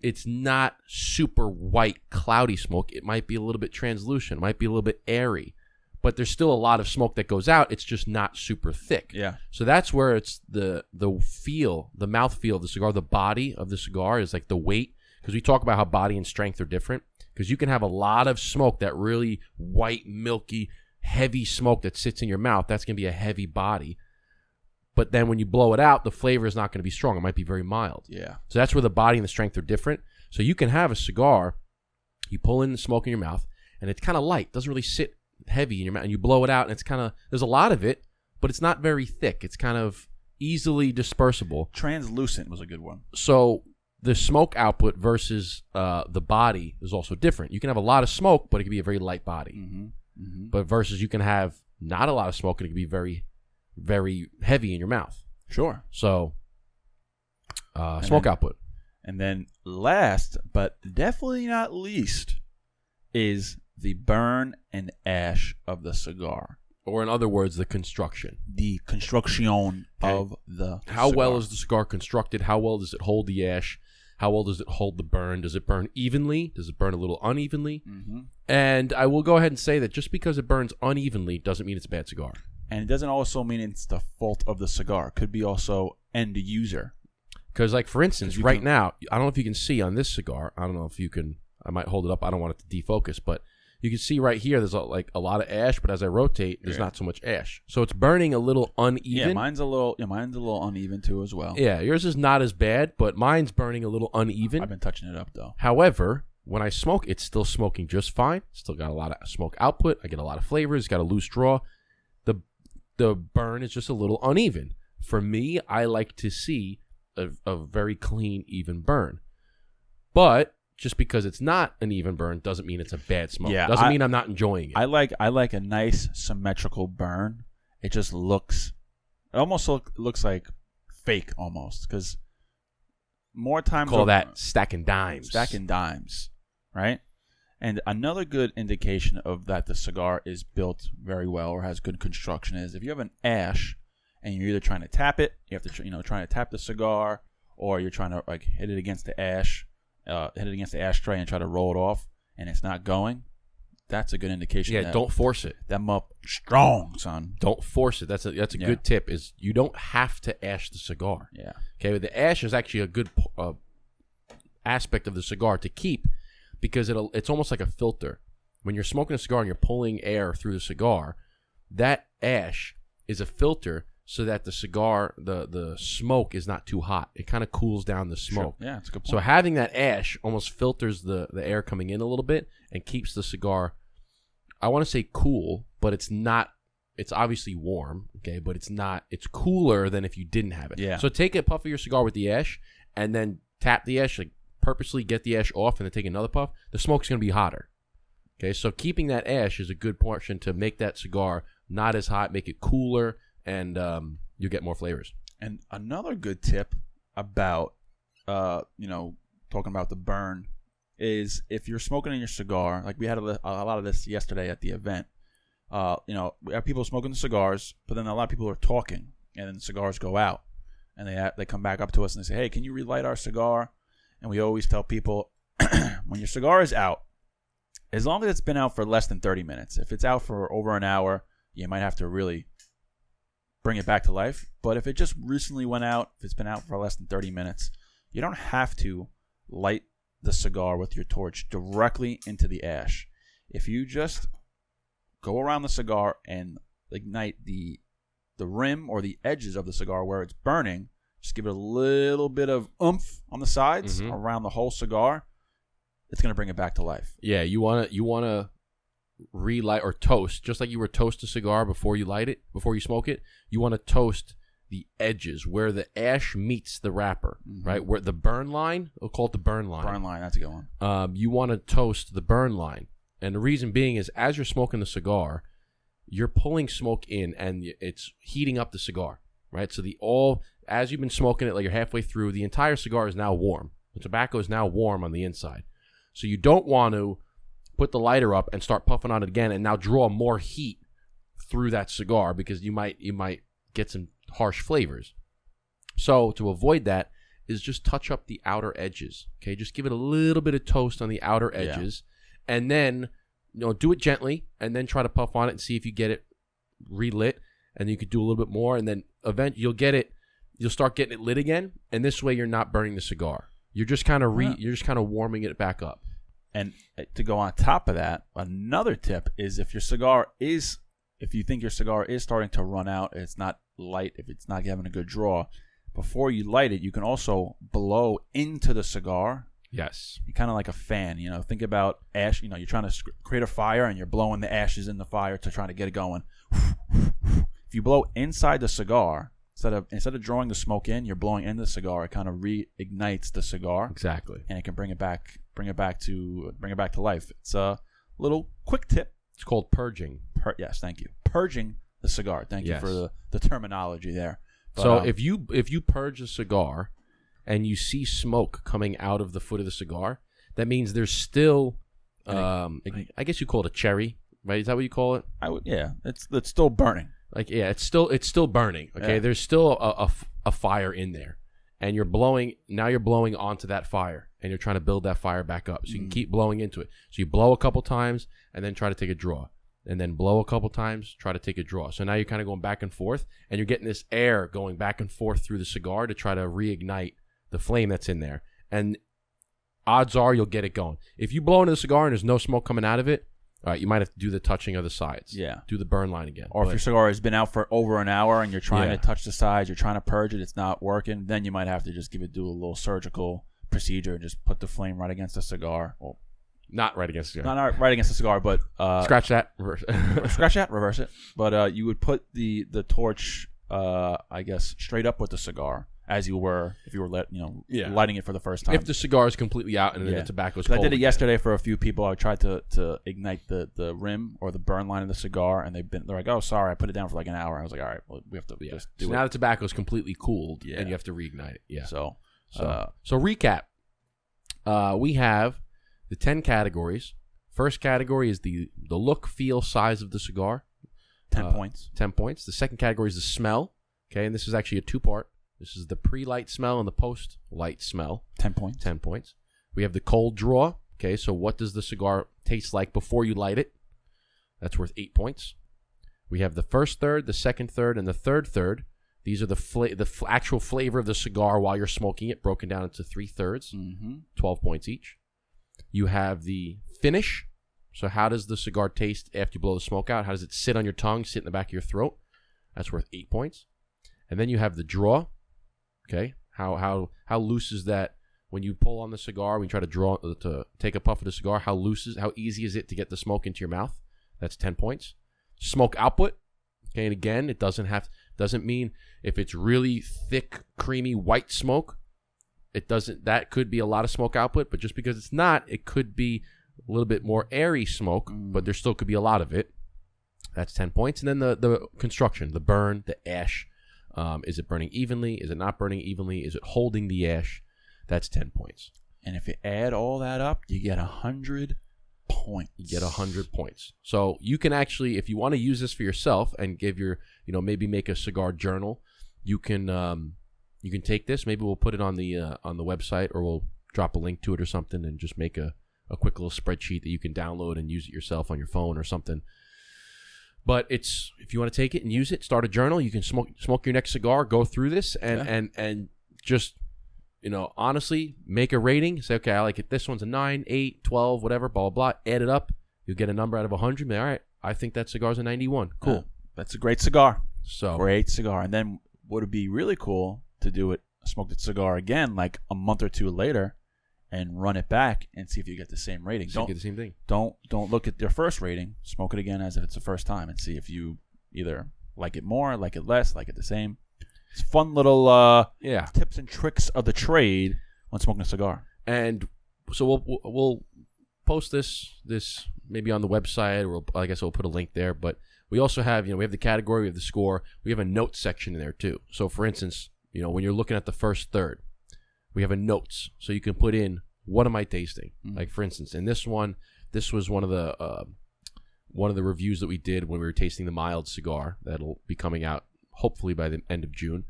it's not super white, cloudy smoke. It might be a little bit translucent. It might be a little bit airy. But there's still a lot of smoke that goes out. It's just not super thick. Yeah. So that's where it's the feel, the mouth feel of the cigar, the body of the cigar is like the weight. Because we talk about how body and strength are different. Because you can have a lot of smoke, that really white, milky, heavy smoke that sits in your mouth. That's going to be a heavy body. But then when you blow it out, the flavor is not going to be strong. It might be very mild. Yeah. So that's where the body and the strength are different. So you can have a cigar, you pull in the smoke in your mouth, and it's kind of light. It doesn't really sit heavy in your mouth. And you blow it out, and it's kind of, there's a lot of it, but it's not very thick. It's kind of easily dispersible. Translucent was a good one. So the smoke output versus the body is also different. You can have a lot of smoke, but it can be a very light body. But versus you can have not a lot of smoke, and it can be very, very heavy in your mouth. Sure. So smoke output. And then last, but definitely not least, is the burn and ash of the cigar. Or in other words, the construction. The construction of the How cigar. well is the cigar constructed? How well does it hold the ash? How well does it hold the burn? Does it burn evenly? Does it burn a little unevenly? And I will go ahead and say that just because it burns unevenly doesn't mean it's a bad cigar. And it doesn't also mean it's the fault of the cigar. It could be also end user. Because, like, for instance, right now, I don't know if you can see on this cigar. I don't know if you can. I might hold it up. I don't want it to defocus. But you can see right here there's a lot of ash. But as I rotate, there's not so much ash. So it's burning a little uneven. Yeah, mine's a little uneven too as well. Yeah, yours is not as bad. But mine's burning a little uneven. I've been touching it up, though. However, when I smoke, it's still smoking just fine. Still got a lot of smoke output. I get a lot of flavors. It's got a loose draw. The burn is just a little uneven. For me, I like to see a very clean, even burn. But just because it's not an even burn doesn't mean it's a bad smoke. Yeah, doesn't mean I'm not enjoying it. I like a nice symmetrical burn. It just looks, it almost looks like fake almost, because more times. Call that stacking dimes. Stacking dimes, right? And another good indication of that the cigar is built very well or has good construction is if you have an ash and you're either trying to tap it, you have to trying to tap the cigar, or you're trying to like hit it against the ash, hit it against the ashtray and try to roll it off, and it's not going. That's a good indication. Yeah, don't force it. That mup strong, son. Don't force it. That's a good tip. Is you don't have to ash the cigar. Yeah. Okay, but the ash is actually a good aspect of the cigar to keep. Because it's almost like a filter. When you're smoking a cigar and you're pulling air through the cigar, that ash is a filter so that the cigar, the smoke is not too hot. It kind of cools down the smoke. Sure. Yeah, that's a good point. So having that ash almost filters the air coming in a little bit and keeps the cigar, I want to say cool, but it's not. It's obviously warm, okay, but it's not. It's cooler than if you didn't have it. Yeah. So take a puff of your cigar with the ash and then tap the ash, like purposely get the ash off and then take another puff. The smoke's going to be hotter. Okay, so keeping that ash is a good portion to make that cigar not as hot, make it cooler, and you get more flavors. And another good tip about, talking about the burn is if you're smoking in your cigar, like we had a lot of this yesterday at the event. We have people smoking the cigars, but then a lot of people are talking, and then the cigars go out, and they come back up to us and they say, "Hey, can you relight our cigar?" And we always tell people, when your cigar is out, as long as it's been out for less than 30 minutes, if it's out for over an hour, you might have to really bring it back to life. But if it just recently went out, if it's been out for less than 30 minutes, you don't have to light the cigar with your torch directly into the ash. If you just go around the cigar and ignite the rim or the edges of the cigar where it's burning, just give it a little bit of oomph on the sides around the whole cigar. It's going to bring it back to life. Yeah, you want to relight or toast, just like you would toast a cigar before you light it, before you smoke it. You want to toast the edges where the ash meets the wrapper, right? Where the burn line, we'll call it the burn line. Burn line, that's a good one. You want to toast the burn line. And the reason being is as you're smoking the cigar, you're pulling smoke in and it's heating up the cigar, right? So as you've been smoking it, like you're halfway through, the entire cigar is now warm. The tobacco is now warm on the inside. So you don't want to put the lighter up and start puffing on it again and now draw more heat through that cigar because you might get some harsh flavors. So to avoid that is just touch up the outer edges. Okay, just give it a little bit of toast on the outer edges, and then do it gently, and then try to puff on it and see if you get it relit. And you could do a little bit more, and then eventually you'll start getting it lit again. And this way, you're not burning the cigar. You're just kind of you're just kind of warming it back up. And to go on top of that, another tip is if you think your cigar is starting to run out, it's not light, if it's not having a good draw, before you light it, you can also blow into the cigar. Yes. You're kind of like a fan, think about ash, you're trying to create a fire and you're blowing the ashes in the fire to try to get it going. If you blow inside the cigar, instead of drawing the smoke in, you're blowing into the cigar, it kind of reignites the cigar. Exactly. And it can bring it back to life. It's a little quick tip. It's called purging. Yes, thank you. Purging the cigar. Thank you for the terminology there. But, so if you purge a cigar and you see smoke coming out of the foot of the cigar, that means there's still, I guess you call it a cherry, right? Is that what you call it? It's still burning. It's still burning. Okay, yeah. There's still a fire in there, and you're blowing onto that fire, and you're trying to build that fire back up. So you can keep blowing into it. So you blow a couple times, and then try to take a draw, and then blow a couple times, try to take a draw. So now you're kind of going back and forth, and you're getting this air going back and forth through the cigar to try to reignite the flame that's in there. And odds are you'll get it going. If you blow into the cigar and there's no smoke coming out of it, all right, you might have to do the touching of the sides. Yeah. Do the burn line again. Or if your cigar has been out for over an hour and you're trying to touch the sides, you're trying to purge it, it's not working, then you might have to just do a little surgical procedure and just put the flame right against the cigar. Well, not right against the cigar. Not right against the cigar, but... scratch that, reverse it. Scratch that, reverse it. But you would put the torch, I guess, straight up with the cigar. As you were, if you were lighting it for the first time. If the cigar is completely out and then the tobacco is cold. I did it yesterday for a few people. I tried to ignite the rim or the burn line of the cigar, and they're like, "Oh, sorry, I put it down for like an hour." I was like, "All right, well, we have to just do it." Now the tobacco is completely cooled, and you have to reignite it. Yeah. So So recap. We have the 10 categories. First category is the look, feel, size of the cigar. 10 points. 10 points. The second category is the smell. Okay, and this is actually a two-part. This is the pre-light smell and the post-light smell. 10 points. 10 points. We have the cold draw. Okay, so what does the cigar taste like before you light it? That's worth 8 points. We have the first third, the second third, and the third third. These are the actual flavor of the cigar while you're smoking it, broken down into 3/3, 12 points each. You have the finish. So how does the cigar taste after you blow the smoke out? How does it sit on your tongue, sit in the back of your throat? That's worth 8 points. And then you have the draw. Okay, how loose is that when you pull on the cigar? When you try to take a puff of the cigar, how easy is it to get the smoke into your mouth? That's 10 points. Smoke output. Okay, and again, it doesn't mean if it's really thick, creamy, white smoke. That could be a lot of smoke output, but just because it's not, it could be a little bit more airy smoke, but there still could be a lot of it. That's 10 points. And then the construction, the burn, the ash. Is it burning evenly? Is it not burning evenly? Is it holding the ash? That's 10 points. And if you add all that up, you get 100 points. You get 100 points. So you can actually, if you want to use this for yourself and give maybe make a cigar journal, you can take this. Maybe we'll put it on the website, or we'll drop a link to it or something, and just make a quick little spreadsheet that you can download and use it yourself on your phone or something. But if you want to take it and use it, start a journal. You can smoke your next cigar, go through this, and just honestly make a rating. Say, okay, I like it. This one's a 9, 8, 12, whatever, blah blah blah. Add it up. You'll get a number out of 100. All right, I think that cigar's a 91. Cool. That's a great cigar. So great cigar. And then would it be really cool to do it? Smoke the cigar again, like a month or two later, and run it back and see if you get the same rating. Don't get the same thing. Don't look at your first rating. Smoke it again as if it's the first time, and see if you either like it more, like it less, like it the same. It's fun little tips and tricks of the trade when smoking a cigar. And so we'll post this maybe on the website, or I guess we'll put a link there. But we also have we have the category, we have the score, we have a notes section in there too. So for instance, when you're looking at the first third, we have a notes, so you can put in, what am I tasting? Like for instance, in this one, this was one of the reviews that we did when we were tasting the mild cigar that'll be coming out hopefully by the end of June.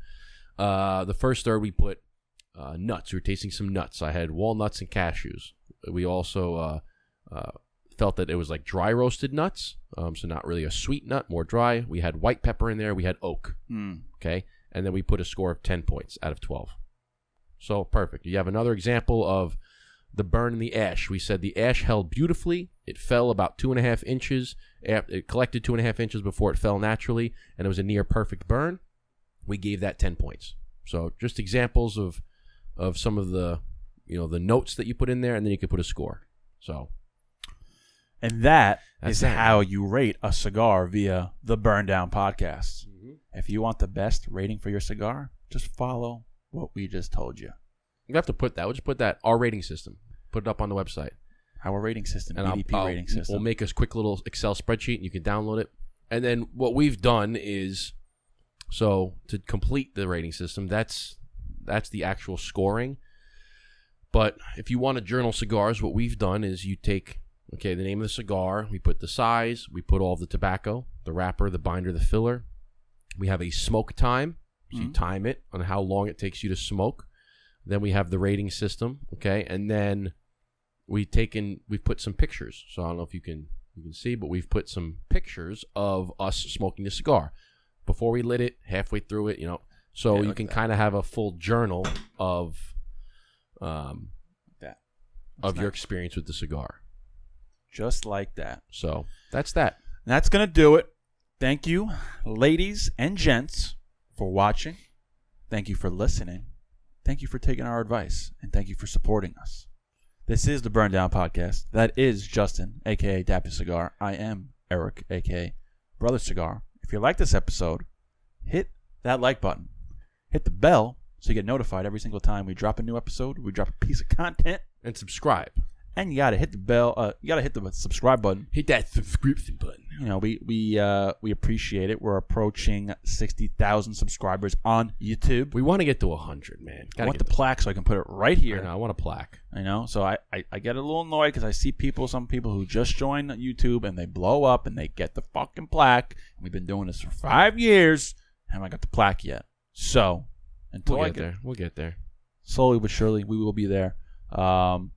The first third we put nuts. We were tasting some nuts. I had walnuts and cashews. We also felt that it was like dry roasted nuts, so not really a sweet nut, more dry. We had white pepper in there. We had oak. Okay, and then we put a score of 10 points out of 12. So perfect. You have another example of the burn and the ash. We said the ash held beautifully. It fell about 2.5 inches. It collected 2.5 inches before it fell naturally, and it was a near perfect burn. We gave that 10 points. So just examples of some of the the notes that you put in there, and then you could put a score. So, and that's how you rate a cigar via the Burn Down podcast. If you want the best rating for your cigar, just follow what we just told you. You have to put that. We'll just put that, our rating system. Put it up on the website. Our rating system, and EDP rating system. We'll make a quick little Excel spreadsheet, and you can download it. And then what we've done is, so to complete the rating system, that's the actual scoring. But if you want to journal cigars, what we've done is you take, the name of the cigar, we put the size, we put all the tobacco, the wrapper, the binder, the filler. We have a smoke time. So you time it on how long it takes you to smoke. Then we have the rating system, and then we've put some pictures. So I don't know if you can see, but we've put some pictures of us smoking the cigar before we lit it, halfway through it, So you can kind of have a full journal of your experience with the cigar, just like that. So that's that. And that's gonna do it. Thank you, ladies and gents, for watching. Thank you for listening. Thank you for taking our advice, and thank you for supporting us. This is the Burn Down Podcast. That is Justin, a.k.a. Dappy Cigar. I am Eric, a.k.a. Brother Cigar. If you like this episode, hit that like button. Hit the bell so you get notified every single time we drop a new episode, we drop a piece of content. And subscribe. And you got to hit the bell. You got to hit the subscribe button. Hit that subscription button. You know, we appreciate it. We're approaching 60,000 subscribers on YouTube. We want to get to 100, man. I want the plaque so I can put it right here. I want a plaque. I know. So I get a little annoyed because I see some people who just joined YouTube and they blow up and they get the fucking plaque. And we've been doing this for 5 years. Haven't I got the plaque yet? So until we'll get there. Slowly but surely, we will be there. Become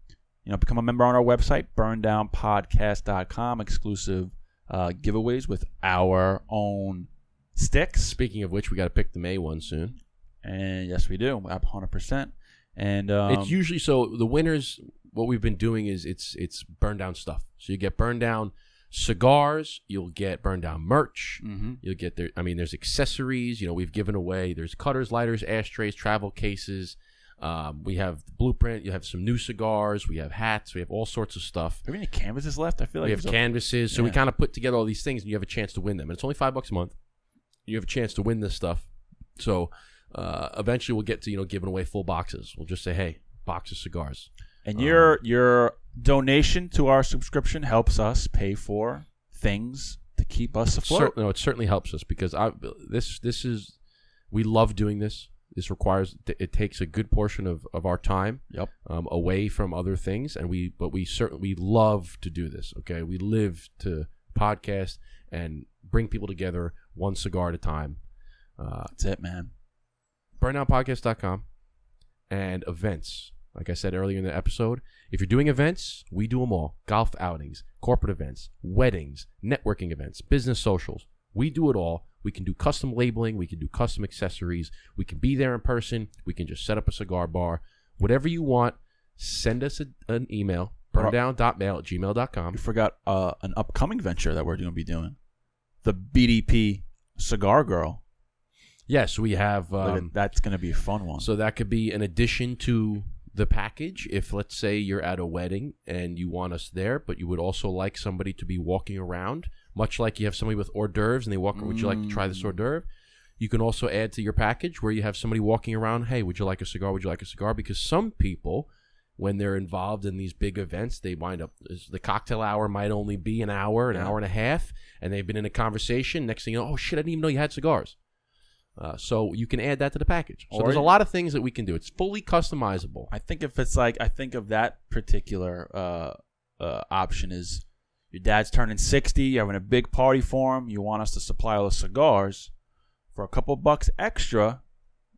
a member on our website, burndownpodcast.com. Exclusive giveaways with our own sticks. Speaking of which, we got to pick the May one soon. And yes, we do. 100%. And it's usually so. The winners, what we've been doing is it's burn down stuff. So you get burn down cigars, you'll get burn down merch, you'll get there's accessories. We've given away. There's cutters, lighters, ashtrays, travel cases. We have the blueprint. You have some new cigars. We have hats. We have all sorts of stuff. Do we have any canvases left? I feel like we have canvases. So we kind of put together all these things, and you have a chance to win them. And it's only $5 a month. You have a chance to win this stuff. So eventually, we'll get to giving away full boxes. We'll just say, hey, box of cigars. And your donation to our subscription helps us pay for things to keep us afloat. It certainly helps us because we love doing this. This it takes a good portion of our time away from other things, but we certainly love to do this. Okay, we live to podcast and bring people together one cigar at a time. That's it, man. Burndownpodcast.com and events. Like I said earlier in the episode, if you're doing events, we do them all. Golf outings, corporate events, weddings, networking events, business socials. We do it all. We can do custom labeling. We can do custom accessories. We can be there in person. We can just set up a cigar bar. Whatever you want, send us an email, burndown.mail@gmail.com. You forgot an upcoming venture that we're going to be doing. The BDP Cigar Girl. Yes, we have. That's going to be a fun one. So that could be an addition to the package. If, let's say, you're at a wedding and you want us there, but you would also like somebody to be walking around, much like you have somebody with hors d'oeuvres and they walk, would you like to try this hors d'oeuvre? You can also add to your package where you have somebody walking around, hey, would you like a cigar? Would you like a cigar? Because some people, when they're involved in these big events, they wind up, the cocktail hour might only be an hour and a half, and they've been in a conversation. Next thing you know, oh shit, I didn't even know you had cigars. So you can add that to the package. So there's a lot of things that we can do. It's fully customizable. I think if it's I think of that particular option is your dad's turning 60, you're having a big party for him, you want us to supply all the cigars. For a couple bucks extra,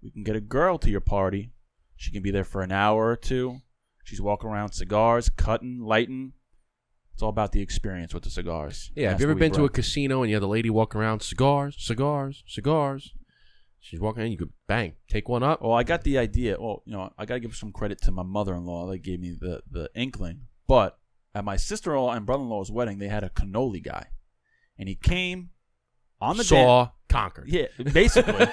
we can get a girl to your party. She can be there for an hour or two. She's walking around cigars, cutting, lighting. It's all about the experience with the cigars. Yeah, have you ever been to a casino and you have the lady walking around, cigars, cigars, cigars? She's walking in, you could bang, take one up. Well, I got the idea. Well, I got to give some credit to my mother-in-law. They gave me the inkling. But at my sister-in-law and brother-in-law's wedding, they had a cannoli guy. And he came on the conquered. Yeah, basically.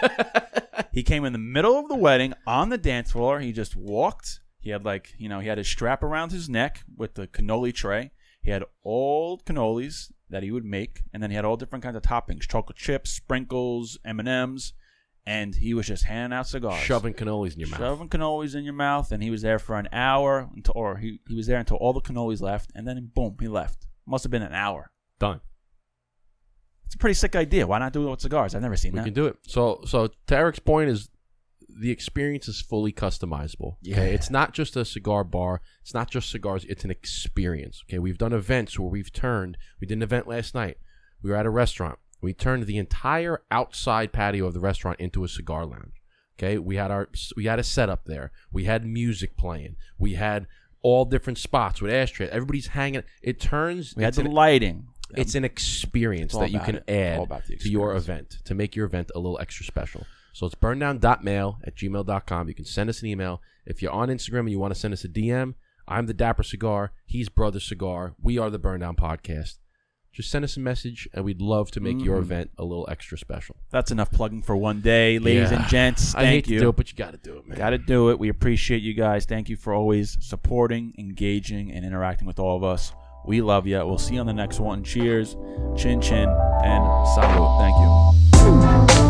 He came in the middle of the wedding on the dance floor. He just walked. He had he had his strap around his neck with the cannoli tray. He had all cannolis that he would make. And then he had all different kinds of toppings, chocolate chips, sprinkles, M&Ms. And he was just handing out cigars. Shoving cannolis in your mouth. Shoving cannolis in your mouth. And he was there for an hour. He was there until all the cannolis left. And then, boom, he left. Must have been an hour. Done. It's a pretty sick idea. Why not do it with cigars? I've never seen that. We can do it. So to Eric's point is the experience is fully customizable. Yeah. Okay? It's not just a cigar bar. It's not just cigars. It's an experience. Okay, we've done events where we did an event last night. We were at a restaurant. We turned the entire outside patio of the restaurant into a cigar lounge. Okay, we had a setup there. We had music playing. We had all different spots with ashtrays. Everybody's hanging. We had the lighting. It's an experience that you can add to your event to make your event a little extra special. So it's burndown.mail@gmail.com. You can send us an email. If you're on Instagram and you want to send us a DM, I'm the Dapper Cigar. He's Brother Cigar. We are the Burn Down Podcast. Just send us a message, and we'd love to make your event a little extra special. That's enough plugging for one day. Ladies and gents, thank you. I hate to do it, but you got to do it, man. Got to do it. We appreciate you guys. Thank you for always supporting, engaging, and interacting with all of us. We love you. We'll see you on the next one. Cheers, chin chin, and salud. Thank you.